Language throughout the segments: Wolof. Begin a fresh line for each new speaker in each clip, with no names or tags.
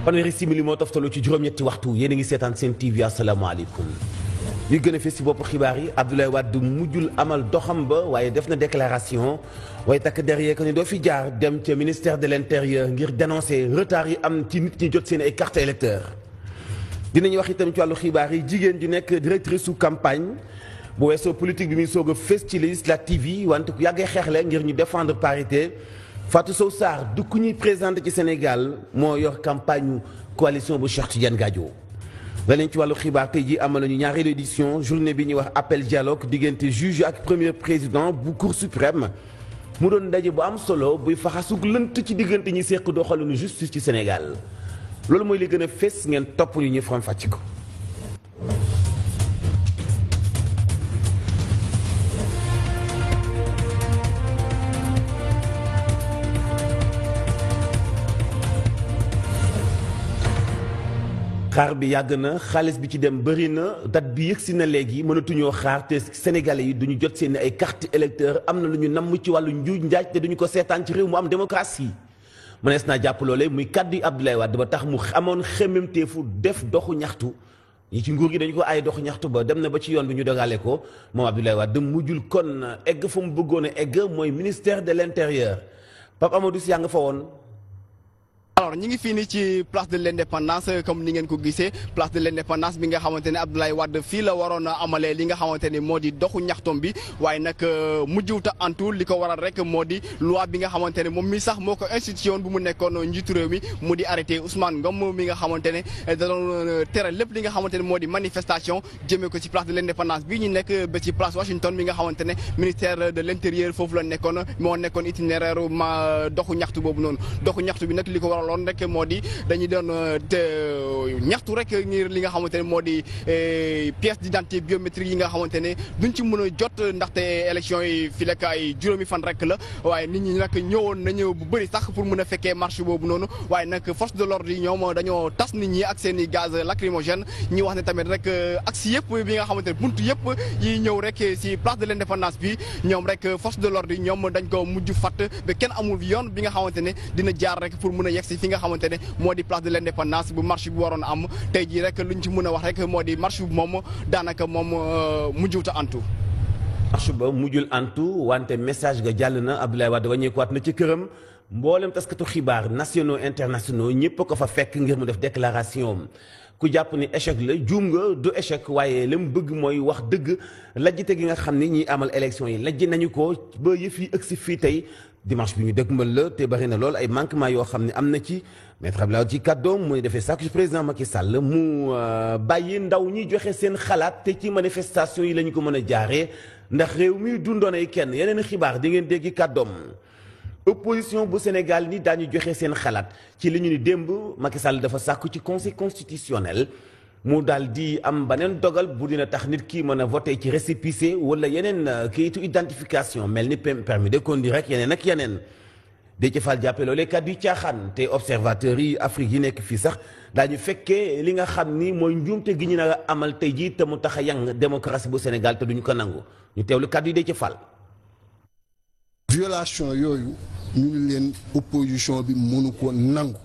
fanweeri simili moo toftalu ci juróom-ñetti waxtu yéen a ngi seetaan seen TV asalaamaaleykum li gën a fës ci bopp xibaar yi Abdoulaye Wade mujjul amal doxam ba waaye def na déclaration waaye takk derrière que ni doo fi jaar dem ca ministère de l'intérieur ngir dénoncer retard yi am ci nit ñi jot seen ay carte électeur dinañu wax itam ci wàllu xibaar yi jigéen ju nekk directrice su campagne bu weesoo politique bi muy soog a fës ci législative yi wante ku yàggee xeexle ngir ñu défendre parité Fatou Sow Sarr du ku ñuy présenté ci Sénégal moo yor campagne coalition bu Cheikh Tidiane Gadio leneen ci wàllu xibaar tey jii amal nañu ñaareelu édition journée bi ñuy wax appel dialogue diggante juge ak premier président bu cour suprême mu doon ndaje bu am solo buy faxasug lënt ci diggante ñi seq doxalinu justice ci Sénégal loolu mooy li gën a fës ngeen topp ñu ñu faram fàcc ko. xaar bi yàgg na xaalis bi ci dem bëri na date bi yëgsi na léegi mënatuñoo xaar te sénégalais yi duñu jot seen ay carte électeur am na lu ñu namm ci wàllu njuuj njaaj te duñu ko seetaan ci réew mu am démocratie mënees naa jàpp loole muy kàddu yi Abdoulaye Wade ba tax mu amoon xemmemteefu def doxu ñaxtu ñi ci nguur gi dañu ko ay doxu ñaxtu ba dem na ba ci yoon bi ñu dogale ko moom Abdoulaye Wade mujjul kon egg fa mu bëggoon a egg mooy ministère de l'intérieur Pape Amadou Sy yaa nga fa woon.
alors ñi ngi fii nii ci place de l'indépendance comme ni ngeen ko gisee place de l'indépendance bi nga xamante ne Abdoulaye Wade fii la waroon a amalee li nga xamante ni moo di doxu ñaxtom bi waaye nag mujjuwta antu li ko waral rek moo di loi bi nga xamante ne moom mi sax moo ko institution bu mu nekkoon njiitu réew mi mu di arrêté Ousmane Ngom mi nga xamante ne da doon tere lépp li nga xamante ne moo di manifestation jëmee ko ci place de l'indépendance bi ñu nekk ba ci place Washington mi nga xamante ne ministère de l'intérieur foofu la nekkoon moo nekkoon itinéraire ma doxu ñaxtu boobu noonu doxu ñaxtu bi nag li ko waral loon rek moo di dañuy doon ñaxtu rek ngir li nga xamante ne moo di pièce d'identité biométrique yi nga xamante ne duñ ci mën a jot ndaxte élection yi fi lekk ay juróomi fan rek la waaye nit ñi nag ñëwoon nañu bu bëri sax pour mën a fekkee marche boobu noonu waaye nag force de l'ordre yi ñoom dañoo tas nit ñi ak seen i gaz lacrymogène ñi wax ne tamit rek axe yëpp bi nga xamante ne buntu yëpp yi ñëw rek si place de l'indépendance bi ñoom rek force de l'ordre yi ñoom dañ ko mujj fatt ba kenn amul yoon bi nga xamante ne dina jaar rek pour mën a yegsi fi nga xamante ne moo di place de l'indépendance bu marche bi waroon am tey jii rek luñ ci mën a wax rek moo di marche bi moom daanaka moom mujjuta antu.
marche ba mujjul antu wante message ga jàll na Abdoulaye Wade wàññeekuwaat na ci këram mboolem taskatu xibaar nationaux internationaux ñëpp ko fa fekk ngir mu def déclaration ku jàpp ni échec la juum nga du échec waaye la mu bëgg mooy wax dëgg lajjite gi nga xam ni ñiy amal élection yi lajj nañu ko ba yëf yi ëgsi fii tey dimanche bi ñu dëgmal la te bari na lool ay manquements yoo xam ne am na ci maître Abdoulaye ci kàddoom mooy defee sàkku ci président Macky Sall mu bàyyi ndaw ñi joxe seen xalaat te ci manifestation yi la ñu ko mën a jaaree ndax réew mi dundoon ay kenn yeneen xibaar di ngeen déggi kàddoom opposition bu Sénégal ni daañu joxe seen xalaat ci li ñu ni démb Macky Sall dafa sàkku ci conseil constitutionnel mu daal di am beneen dogal bu dina tax nit ki mën a voté ci récépissé wala yeneen kayitu identification mel ni permis de conduire rek yeneen ak yeneen Déthié Fall jàppe loolee kàddu yi caaxaan te observateurs yi Afrique yi nekk fii sax daañu fekkee li nga xam ni mooy njuumte gi ñu na amal tey jii te mu tax a yang démocratie bu Sénégal te duñu ko nangu ñu teewlu kàddu yi Déthié Fall.
violation yooyu ñu ngi leen opposition bi mënu ko nangu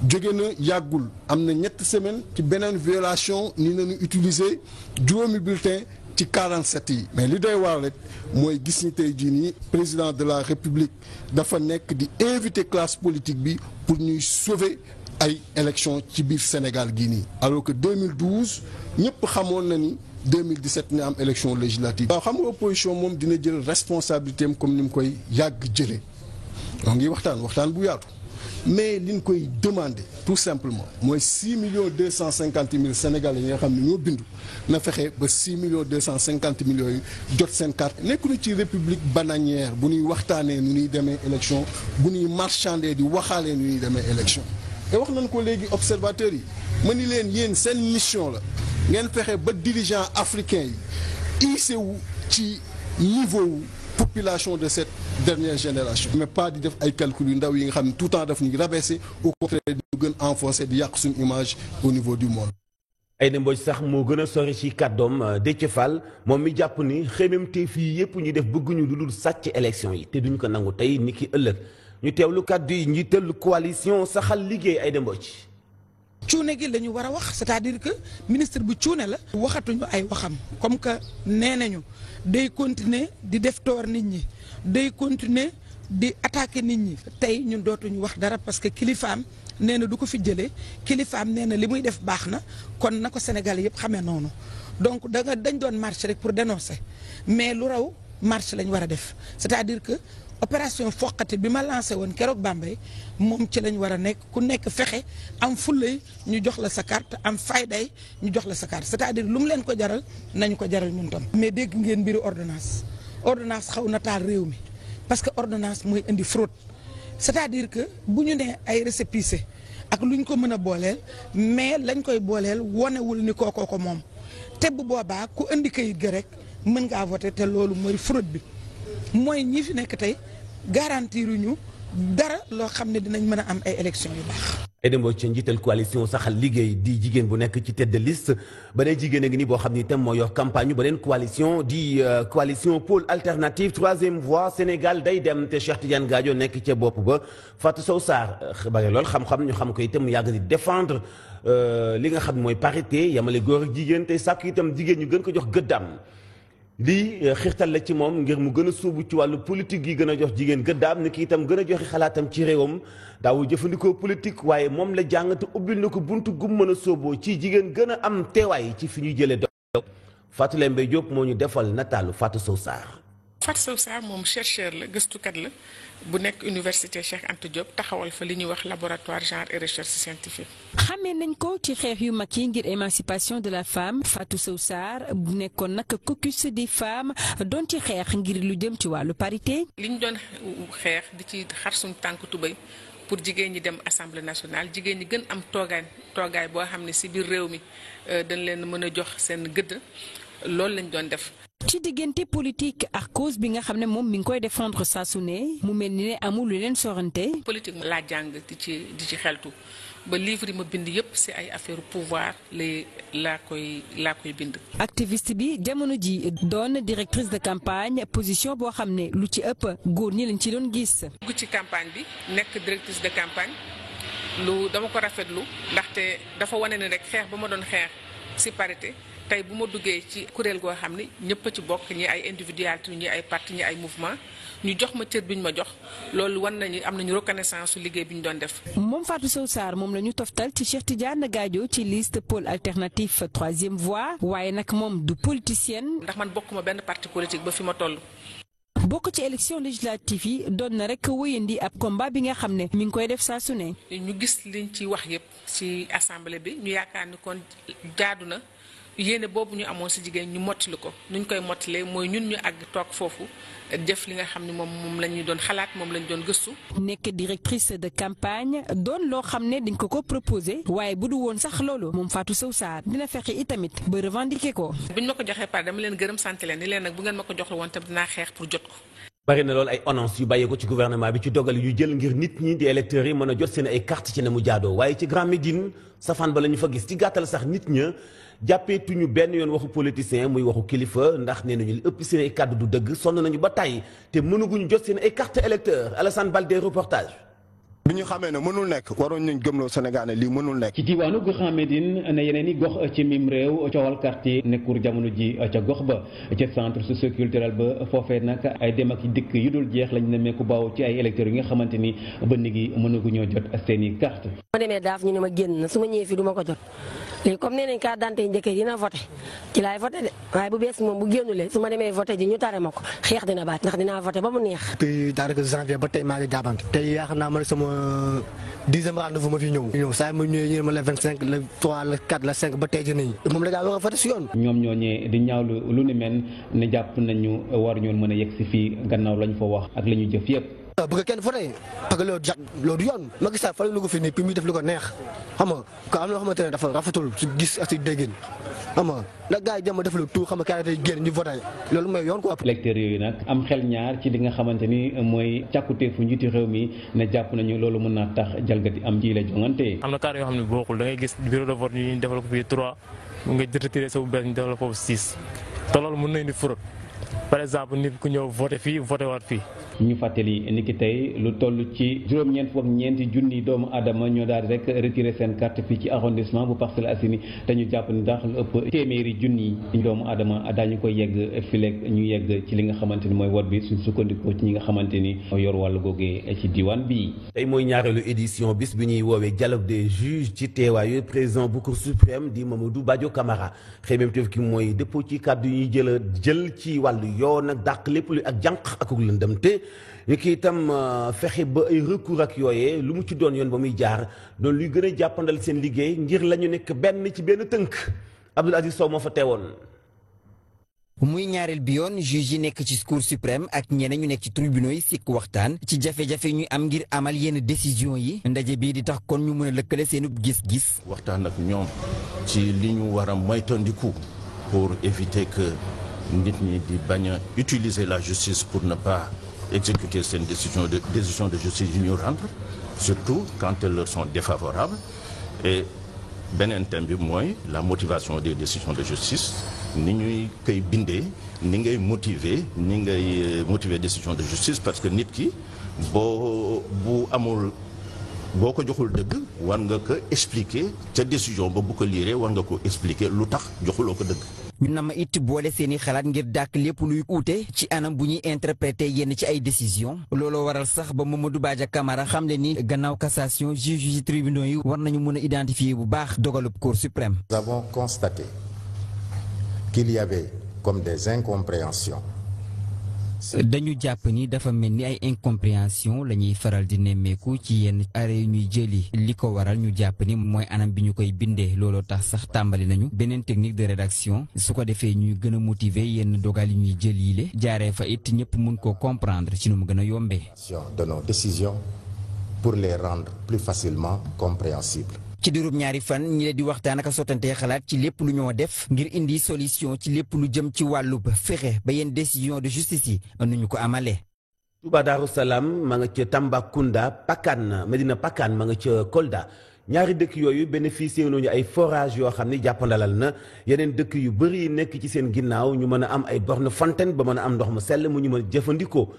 jóge na yàggul am na ñetti semaine ci beneen violation ni nañu utiliser juróomi bulletin ci 47 yi mais li doy waar rek mooy gis ni tey jii nii président de la république dafa nekk di inviter classe politique bi pour ñuy sauver ay élections ci biir Sénégal gii nii alors que 2012 ñëpp xamoon na ni 2017 ni am élection législative. waaw xam nga opposition moom dina jël responsabilité am comme ni mu koy yàgg jëlee ñoo ngi waxtaan bu yaatu mais liñ koy demander tout simplement mooy 6,250,000 Sénégalais yi nga xam ne ñoo bindu na fexe ba 6,250,000 yooyu jot seen carte nekk na ci république bananière bu ñuy waxtaanee nu ñuy demee élection bu ñuy marchander di waxaalee nu ñuy demee élection te wax nañ ko léegi observateurs yi ma ni leen yéen seen mission la ngeen fexe ba dirigeant africain yi hissé wu ci niveau wu population de cette dernière génération mais pas di def ay calcul yu ndaw yi nga xam ne tout le temps daf ñu rabaisser au contraire di gën enforcer di yàq suñu image au niveau du monde.
Aïda Mbodj sax moo gën a sori ci kàddoom Déthié Fall moom mi jàpp ni xemmeemte fii yëpp ñu def bëgguñu lu dul sàcc élection yi te duñ ko nangu tey ni ki ëllëg ñu teewlu kàddu yi njiital coalition saxal liggéey Aïda Mbodj.
cuune gi la ñu war a wax c'est-à-dire que ministre bu cuune la. waxatuñu ay waxam comme que nee nañu day continuer di def toor nit ñi day continuer di attaquer nit ñi. tey ñun dootuñu wax dara parce que kilifaam nee na du ko fi jëlee kilifaam nee na li muy def baax na kon na ko Sénégal yëpp xamee noonu donc dañ doon marche rek pour dénoncer mais lu raw marche lañ war a def c'est-à-dire que. opération foqati bi ma lancé woon keroog Bambey moom ci lañ war a nekk ku nekk fexe am fulay ñu jox la sa carte am fayday ñu jox la sa carte c'est-à-dire lu mu leen ko jaral nañu ko jaral ñun tam. mais dégg ngeen mbiru ordonnance xaw na taal réew mi parce que ordonnance mooy indi fraude c'est-à-dire que bu ñu nee ay récépissé ak lu ñu ko mën a booleel mais lañ koy booleel wonewul ni kookoo ko moom te bu boobaa ku indi kayit ga rek mën ngaa voter te loolu mooy fraude bi mooy ñi fi nekk tey. garantiruñu dara loo xam ne dinañ mën a am ay élections yu baax.
Aïda Mbodj ci njiital coalition Saxal Liggéey di jigéen bu nekk ci tête de liste beneen jigéen a ngi nii boo xam ni itam moo yor campagne beneen coalition di coalition pôle alternative troisième voie Sénégal day dem te Cheikh Tidiane Gadio nekk ca bopp ba Fatou Sow Sarr bari lool xam-xam ñu xam ko itam mu yàgg di défendre li nga xam mooy parité yamale góor ak jigéen te sàkk itam jigéen ñu gën ko jox gëddam. lii xiirtal la ci moom ngir mu gën a sóobu ci wàllu politique yi gën a jox jigéen gëddaam ni ki itam gën a joxe xalaatam ci réewam daawul jëfandikoo politique waaye moom la jàng te ubbil na ko buntu gum mën a sóoboo ci jigéen gën a am teewaay ci fi ñuy jëlee doog Fatou Lembe Diop moo ñu defal nataalu Fatou Sow Sarr.
Fatou Sow Sarr moom chercheur la gëstukat la bu nekk université Cheikh Anta Diop taxawal fa li ñuy wax laboratoire genre et recherche scientifique.
xamee nañ ko ci xeex yu mag yi ngir émancipation de la femme Fatou Sow Sarr bu nekkoon nag caucus des femmes doon ci xeex ngir lu jëm ci wàllu parité.
li ñu doon xeex di ci xar suñu tànk tubéy pour jigéen ñi dem assemblée nationale jigéen ñi gën am toogaay boo xam ne si biir réew mi dañ leen mën a jox seen gëdd loolu lañ doon def.
ci diggante politique ak cause bi nga xam ne moom mi ngi koy défendre saa su ne mu mel ni ne amul lu leen sorante.
politique laa jàng di ci xeltu ba livre yi ma bind yëpp ci ay affaire pouvoir laa koy bind.
activiste bi jamono ji doon directrice de campagne position boo xam ne lu ci ëpp góor ñi lañ ci doon gis.
dugg ci campagne bi nekk directrice de campagne lu dama ko rafetlu ndaxte dafa wane ne rek xeex ba ma doon xeex ci parité. tey bu ma duggee ci kuréel goo xam ne ñëpp a ci bokk ñi ay individualité ñi ay parti ñi ay mouvement ñu jox ma cër bi ñu ma jox loolu wan nañu am nañu reconnaissance su liggéey bi ñu doon def.
moom Fatou Sow Sarr moom la ñu toftal ci Cheikh Tidiane Gadio ci liste pôle alternatif troisième voie waaye nag moom du politicienne.
ndax man bokkuma benn parti politique ba fi ma toll.
bokk ci élection législative yi doon na rek wéyandi ab combat bi nga xam ne mi ngi koy def saa su ne.
ñu gis liñ ci wax yëpp ci assemblée bi ñu yaakaar ni kon jaadu na. yéene boobu ñu amoon ci jigéen ñu mottali ko nuñ koy mottalee mooy ñun ñu àgg toog foofu def li nga xam ne moom la ñu doon xalaat moom la ñu doon gëstu.
nekk directrice de campagne doon loo xam ne dañ ko proposé waaye bu du woon sax loolu moom Fatou Sow Sarr dina fexe itamit ba revendiquer ko.
buñ ma ko joxee pare dama leen gërëm sant leen ni leen nag bu ngeen ma ko joxul woon tam dinaa xeex pour jot ko.
bari na loolu ay annonce yu bàyyee ko ci gouvernement bi ci dogal yu jël ngir nit ñi di électeurs yi mën a jot seen ay carte ci ne mu jaadoo waaye ci Grand Médine safaan ba la ñu fa gis ci gàttal sax nit ña jàppeetuñu benn yoon waxu politicien muy waxu kilifa ndax nee nañu li ëpp seen ay kàddu du dëgg sonn nañu ba tàyyi te mënuguñu jot seen ay carte électeur Alassane Baldé reportage.
bi ñu xamee ne mënul nekk waroon nañ gëmloo Sénégal ne lii mënul nekk.
ci diwaanu Grand Médine ne yeneen i gox ci mim réew coowal quartier nekkur jamono ji ca gox ba ca centre socioculturel ba foofee nag ay dem ak dikk yu dul jeex lañ nemmeeku baaw ci ay électeurs yi nga xamante ni ba nigi mënaguñoo jot seen i carte.
ma demee daaf ñu ne ma génn na su ma ñëwee fii du ma ko jot léegi comme nee nañ carte d'identité yi njëkk dina voté ci laay voté de waaye bu bees moom bu génnulee su ma demee voté ji ñu tare ma ko xeex dina baat ndax dinaa voté ba mu neex.
depuis daanaka janvier ba tey maa ngi jaabante tey yaakaar naa man sama 10e rendez-vous ma fi ñëw saa ma ñëwee ñu ne ma le 25 le 3 le 4 le 5 ba tey jii nii moom la daa war a voté si yoon.
ñoom ñooñee di ñaawlu lu ni mel ne jàpp nañu war ñoon mën a yegg si fii gannaaw lañ fa wax ak li ñu jëf yëpp.
bëgg kenn voté parce que loolu du yoon Macky Sall fa la ko fi nii puis muy def lu ko neex xam nga ko am loo xamante ne dafa rafetul si gis ak si déggin xam nga nag gars yi dem a def lu tout xam nga kaay day génn ñu voté loolu mooy yoon quoi.
électeurs yooyu nag am xel ñaar ci li nga xamante ni mooy càkkuteefu njiitu réew mi ne jàpp nañu loolu mën naa tax jalgati am ci la jongante.
am na cas yoo xam ne bokkul da ngay gis bureau de vote ñu defal ko fii 3 nga retiré sa bu bees ñu defal ko foofu 6 te loolu mën na indi fraude par exemple nit ku ñëw voté fii voté waat fii
ñu fàttali ni ki tey lu toll ci juróom-ñeenti junni doomu aadama ñoo daal di rek retiré seen carte fii ci arrondissement bu Parcelles Assainies te ñu jàpp ni ndax lu ëpp téeméeri junni doomu aadama daañu koy yegg fileeg ñu yegg ci li nga xamante ni mooy vote bi suñ sukkandikoo ci ñi nga xamante ni yor wàllu googee ci diwaan bi.
tey mooy ñaareelu édition bis bi ñuy woowee dialogue des juges ci teewaayu président bu Cour suprême di Mamadou Badio Camara xëymemteef ki mooy dëppoo ci kàddu yi jël ci wàllu yoon ak dàq lépp lu ak jànq ak lëndëmte ñu ki itam fexe ba ay recours ak yooyee lu mu ci doon yoon ba muy jaar doon luy gën a jàppandal seen liggéey ngir la ñu nekk benn ci benn tënk Abdoul Aziz Sow moo fa teewoon.
muy ñaareel bi yoon juge yi nekk ci Cour suprême ak ñeneen ñu nekk ci tribunaux yi sikk waxtaan ci jafe-jafe ñu am ngir amal yenn décision yi ndaje bii di tax kon ñu mën a lëkkale seenub gis-gis.
waxtaan ak ñoom ci li ñu war a moytandiku pour éviter que nit ñi di bañ a utiliser la justice pour ne pas exécuter seen décision de justice yu ñu rendre surtout quand elles leur sont défavorables et beneen thème bi mooy la motivation des décisions de justice ni ñuy koy bindee ni ngay motiver décision de justice parce que nit ki boo ko joxul dëgg war nga ko expliquer ca décision ba bu ko liiree war nga ko expliquer lu tax joxuloo ko dëgg.
ñu nama it boole seeni xalaat ngir dàkk lépp luy uute ci anam bu ñuy interpréter yenn ci ay décision looloo waral sax ba Mamadou Badia Camara xam le ni gannaaw cassation juge yi tribunaux yi war nañu mën a identifier bu baax dogalub Cour suprême.
Nous avons constaté qu'il y avait comme des incompréhensions.
dañu jàpp ni dafa mel ni ay incompréhension la ñuy faral di nemmeeku ci yenn arrêt yu ñuy jëli li ko waral ñu jàpp ni mooy anam bi ñu koy bindee looloo tax sax tàmbali nañu beneen technique de rédaction su ko defee ñuy gën a motiver yenn dogal yi ñuy jël yile jaaree fa it ñëpp mun koo comprendre ci nu mu gën a yombee.
de nos décisions pour les rendre plus facilement compréhensibles.
ci diirub ñaari fan ñi leen di waxtaan ak a sottantee xalaat ci lépp lu ñoo def ngir indi solution ci lépp lu jëm ci wàllu fexe ba yenn décision de justice yi nu ñu ko amalee.
Touba Darou Salaam ma nga ca Tambacounda Pakane Medina Pakane ma nga ca Kolda ñaari dëkk yooyu bénéficié nañu ay forage yoo xam ne jàppandalal na yeneen dëkk yu bëri nekk ci seen ginnaaw ñu mën a am ay borne fontaine ba mën a am ndox mu sell mu ñu mën a jëfandikoo.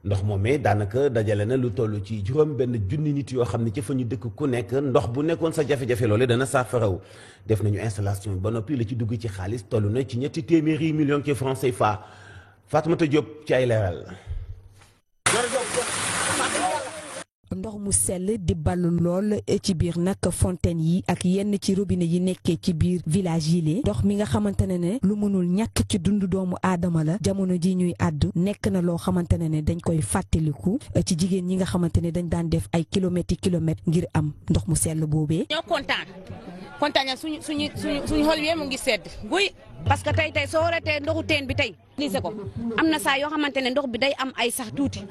ndox moomee daanaka dajale na lu toll ci juróom benn junni nit yoo xam ne ci fa ñu dëkk ku nekk ndox bu nekkoon sa jafe-jafe loole dana saafaraw def nañu installation ba noppi la ci dugg ci xaalis toll na ci ñetti téeméeri millions ci francs CFA Fatoumata Diop ci ay leeral.
ndox mu sell di ballu lool ci biir nag fontaine yi ak yenn ci robinet yi nekkee ci biir village yi lee ndox mi nga xamante ne lu mënul ñàkk ci dundu doomu aadama la jamono ji ñuy àddu nekk na loo xamante ne dañ koy fàttaliku ci jigéen ñi nga xamante ne dañ daan def ay kilomètres ngir am ndox mu sell boobee.
ñoo kontaan suñu xol yi mu ngi sedd guy parce que tey soo waratee ndoxu teen bi tey lise ko am na saa yoo xamante ne ndox bi day am ay sax tuuti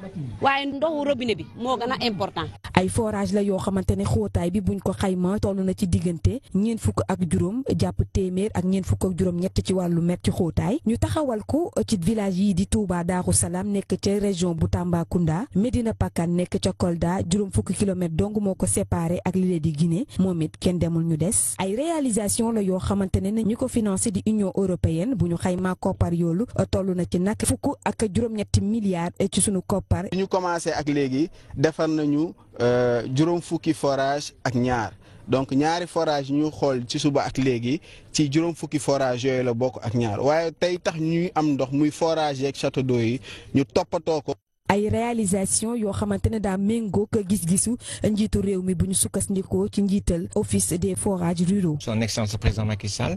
waaye ndoxu robinet bi moo gën a important.
ay forage la yoo xamante ne xóotaay bi buñ ko xayma toll na ci diggante ñeent fukk ak juróom jàpp téeméer ak ñeent fukk ak juróom ñett ci wàllu mètre ci xóotaay ñu taxawal ko ci village yi di Touba Darou Salaam nekk ca région bu Tambacounda Medina Pakane nekk ca Kolda juróom fukki kilomètre dong moo ko séparé ak li di Guinée moom it kenn demul ñu des ay réalisation la yoo xamante ne ñu ko financé di Union européenne bu ñu xayma koppar yoolu toll na ci nag fukk ak juróom-ñetti milliards ci sunu koppar.
ñu commencé ak léegi defar nañu juróom fukki forage ak ñaar donc ñaari forage ñu xool ci suba ak léegi ci juróom fukki forage yooyu la bokk ak ñaar waaye tey tax ñuy am ndox muy forage yeeg château d'eau yi ñu toppatoo ko.
ay réalisation yoo xamante ne daa méngoo ko gis-gisu njiitu réew mi bu ñu sukkandikoo ci njiital office des forages ruraux.
son excellence le président Macky Sall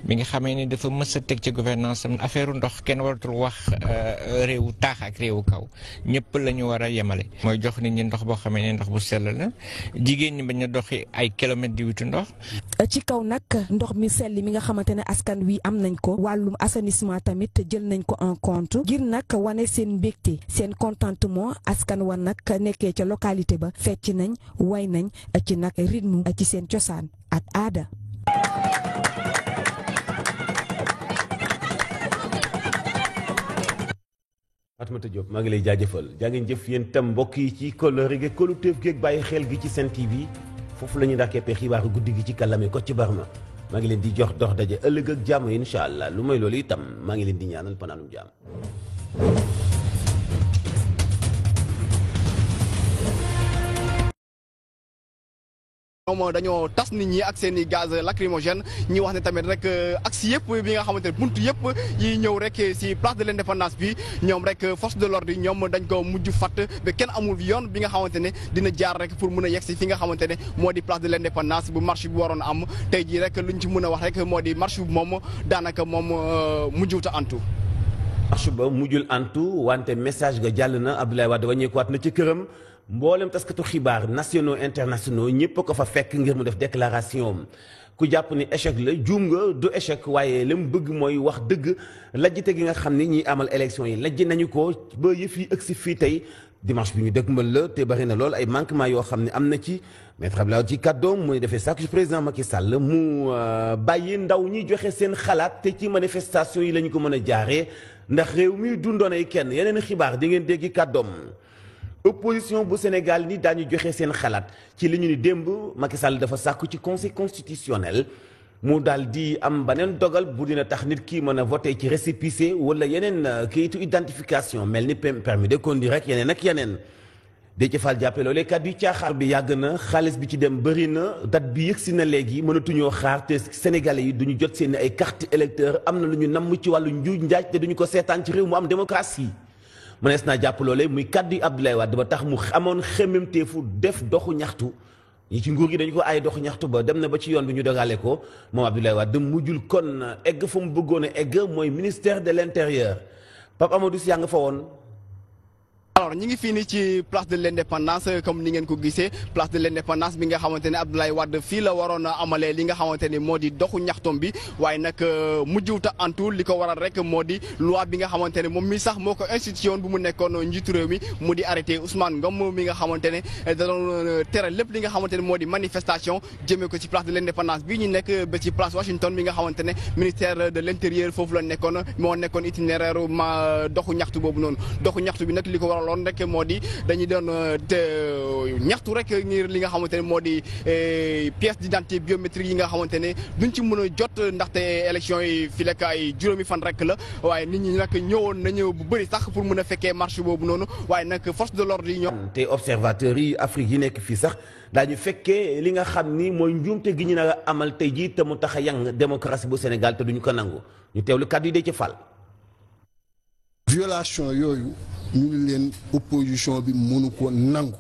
bi nga xamee ne dafa mës a teg ci gouvernance am affaire ndox kenn waratul wax réewu taax ak réewu kaw ñëpp la ñu war a yemale. mooy jox nit ñi ndox boo xamee ne ndox bu sell la jigéen ñi bañ a doxi ay kilomètres di wuti ndox.
ci kaw nag ndox mi sell mi nga xamante ne askan wi am nañ ko wàllum assainissement tamit jël nañ ko en compte ngir nag wane seen mbégte seen contentement askan wa nag nekkee ca localité ba fecc nañ way nañ ci nag rythme ci seen cosaan ak aada.
Fatoumata Diop maa ngi lay jaajëfal jaa ngeen jëf yéen tam mbokk yi ci kóllëre gi kóoluteef gi ak bàyyi xel gi ci Sen TV foofu la ñu ndàkkeepee xibaaru guddi gi ci kàllaame ko ci Barma maa ngi leen di jox dox daje ëllëg ak jàmm incha allah lu may loolu itam maa ngi leen di ñaanal panaanum jàmm.
ñoom dañoo tas nit ñi ak seen i gaz lacrymogène ñi wax ne tamit rek axe yëpp bi nga xamante ne buntu yëpp yi ñëw rek si place de l'indépendance bi ñoom rek force de l'ordre yi ñoom dañ ko mujj fatt ba kenn amul yoon bi nga xamante ne dina jaar rek pour mën a yegg si fi nga xamante ne moo di place de l'indépendance bu marche bi waroon am tey jii rek luñ ci mën a wax rek moo di marche bi moom daanaka moom mujjuta antu.
marche ba mujjul antu wante message ga jàll na Abdoulaye Wade wàññeekuwaat na ci këram. mboolem taskatu xibaar nationaux internationaux ñëpp ko fa fekk ngir mu def déclaration ku jàpp ni échec la juum nga du échec waaye li mu bëgg mooy wax dëgg lajjite gi nga xam ni ñiy amal élection yi lajj nañu ko ba yëf yi ëgsi fii tey dimanche bi ñu dëgmal la te bari na lool ay manquement yoo xam ne am na ci maître Abdoulaye ci kàddoom mu defee sàkku ci président Macky Sall mu bàyyi ndaw ñi joxe seen xalaat te ci manifestation yi la ñu ko mën a jaaree ndax réew mi dundoon ay kenn yeneen xibaar di ngeen déggi kàddoom. opposition bu Sénégal ni daañu joxe seen xalaat ci li ñu ni démb Macky Sall dafa sàkku ci conseil constitutionnel mu daal di am beneen dogal bu dina tax nit ki mën a voté ci récépissé wala yeneen kayitu identification mel ni permis de conduire rek yeneen ak yeneen. Déthié Fall jàppe loolee kàddu yi caaxaar bi yàgg na xaalis bi ci dem bëri na date bi yëgsi na léegi mënatuñoo xaar te Sénégalais yi duñu jot seen ay carte électeur am na lu ñu namm ci wàllu njuuj njaaj te duñu ko seetaan ci réew mu am démocratie. mënees naa jàpp loole muy kàddu yi Abdoulaye Wade ba tax mu amoon xemmemteefu def doxu ñaxtu ñi ci nguur gi dañu ko ay doxu ñaxtu ba dem na ba ci yoon bi ñu dogale ko moom Abdoulaye Wade mujjul kon egg fa mu bëggoon a egg mooy ministère de l'intérieur Pape Amadou Sy yaa nga fa woon.
alors ñi ngi fii nii ci place de l'indépendance comme ni ngeen ko gisee place de l'indépendance bi nga xamante ne Abdoulaye Wade fii la waroon a amalee li nga xamante ni moo di doxu ñaxtom bi waaye nag mujjuwta antu li ko waral rek moo di loi bi nga xamante ne moom mi sax moo ko institution bu mu nekkoon njiitu réew mi mu di arrêté Ousmane Ngom mi nga xamante ne da doon tere lépp li nga xamante ne moo di manifestation jëmee ko ci place de l'indépendance bi ñu nekk ba ci place Washington mi nga xamante ne ministère de l'intérieur foofu la nekkoon moo nekkoon itinéraire ma doxu ñaxtu boobu noonu doxu ñaxtu bi nag li ko waral loon rek moo di dañuy doon ñaxtu rek ngir li nga xamante ne moo di pièce d'identité biométrique yi nga xamante ne duñ ci mën a jot ndaxte élection yi fi lekk ay juróomi fan rek la waaye nit ñi nag ñëwoon nañu bu bëri sax pour mën a fekkee marche boobu noonu waaye nag force de l'ordre yi ñoom.
te observateurs yi Afrique yi nekk fii sax daañu fekkee li nga xam ni mooy njuumte gi ñu na amal tey jii te mu tax a yang démocratie bu Sénégal te duñu ko nangu ñu teewlu kàddu yi Déthié Fall.
violation yooyu ñu ngi leen opposition bi mënu ko nangu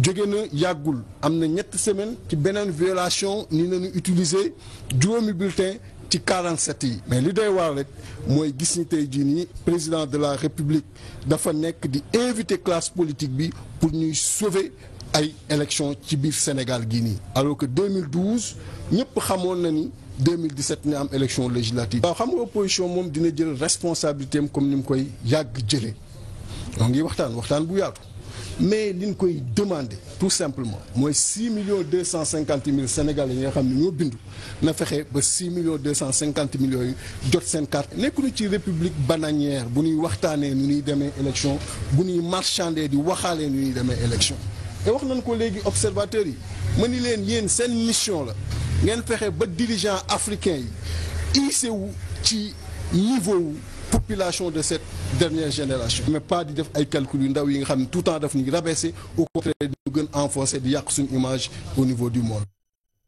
jóge na yàggul am na ñetti semaine ci beneen violation ni nañu utiliser juróomi bulletin ci 47 yi mais li doy waar rek mooy gis ni tey jii nii président de la république dafa nekk di inviter classe politique bi pour ñuy sauver ay élection ci biir Sénégal gii nii alors que 2012 ñëpp xamoon na ni 2017 ni am élection législative. waaw xam nga opposition moom dina jël responsabilité am comme ni mu koy yàgg jëlee ñoo ngi waxtaan bu yaatu mais liñ koy demander tout simplement mooy 6,250,000 Sénégalais yi nga xam ne ñoo bindu na fexe ba 6,250,000 yooyu jot seen carte. nekkuñu ci république bananière bu ñuy waxtaanee nu ñuy demee élection bu ñuy marchander di waxaalee nu ñuy demee élection te wax nañ ko léegi observateurs yi ma ni leen yéen seen mission la. ngeen fexe ba dirigeant africain yi hissé wu ci niveau wu population de cette dernière génération mais pas di def ay calcul yu ndaw yi nga xam ne tout le temps daf ñu rabaisser au contraire di gën enforcer di yàq suñu image au niveau du monde.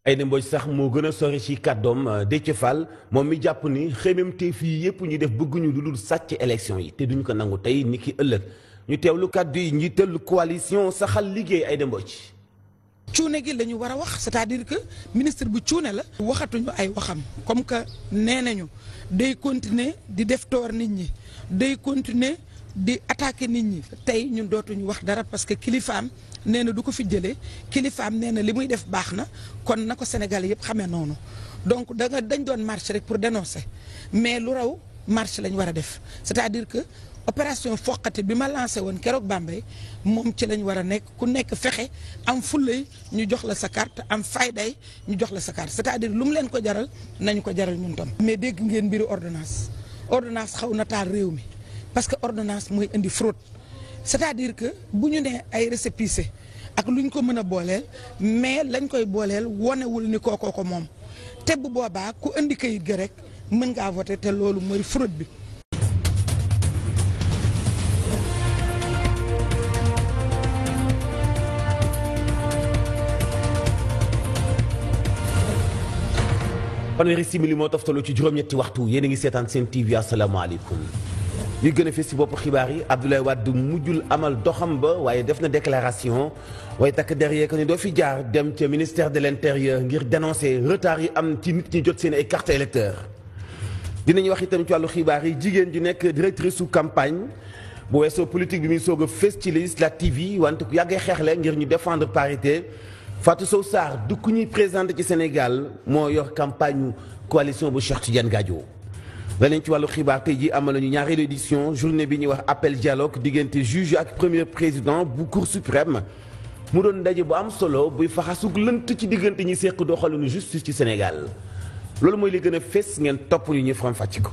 Aïda Mbodj sax moo gën a sori ci kàddoom Déthié Fall moom mi jàpp ni xemmeemteef fii yëpp ñu def bëgguñu lu dul sàcc élection yi te duñu ko nangu tey ni ki ëllëg ñu teewlu kàddu yi njiital coalition saxal liggéey Aïda Mbodj.
cuune gi la ñu war a wax c'est-à-dire que ministre bu cuune la. waxatuñu ay waxam comme que nee nañu day continuer di def toor nit ñi day continuer di attaquer nit ñi. tey ñun dootuñu wax dara parce que kilifaam nee na du ko fi jëlee kilifaam nee na li muy def baax na kon na ko Sénégal yëpp xamee noonu donc dañ doon marche rek pour dénoncer mais lu raw marche lañ war a def c'est-à-dire que. opération foqati bi ma lancé woon keroog Bambey moom ci lañ war a nekk ku nekk fexe am fullay ñu jox la sa carte am fayday ñu jox la sa carte c'est-à-dire lu mu leen ko jaral nañu ko jaral ñun tam. mais dégg ngeen mbiru ordonnance xaw na taal réew mi parce que ordonnance mooy indi fraude c'est-à-dire que bu ñu nee ay récépissé ak lu ñu ko mën a booleel mais lañ koy booleel wonewul ni kookoo ko moom te bu boobaa ku indi kayit ga rek mën ngaa voter te loolu mooy fraude bi.
fanweeri simili moo toftaloo ci juróom-ñetti waxtu yéen a ngi seetaan seen TV asalaamaaleykum. li gën a fees ci bopp xibaar yi Abdoulaye Wade mujjul amal doxam ba waaye def na déclaration waaye takk derrière que ni doo fi jaar dem ca ministère de l'intérieur ngir dénoncer retard yi am ci nit ñi jot seen ay carte électeur dinañu wax itam ci wàllu xibaar yi jigéen ju nekk directrice su campagne bu weesoo politique bi muy soog a fees ci législative yi wante ku yàggee xeexle ngir ñu défendre parité Fatou Sow Sarr du ku ñuy présenté ci Sénégal moo yor campagne coalition bu Cheikh Tidiane Gadio. danañ ci wàllu xibaar tey jii amal nañu ñaareelu édition journée bi ñuy wax appel dialogue diggante juge ak premier président bu cour suprême mu doon ndaje bu am solo buy faxasug lënt ci diggante ñi seq doxalinu justice ci Sénégal loolu mooy li gën a fees ngeen topp ñu faram fàcc ko.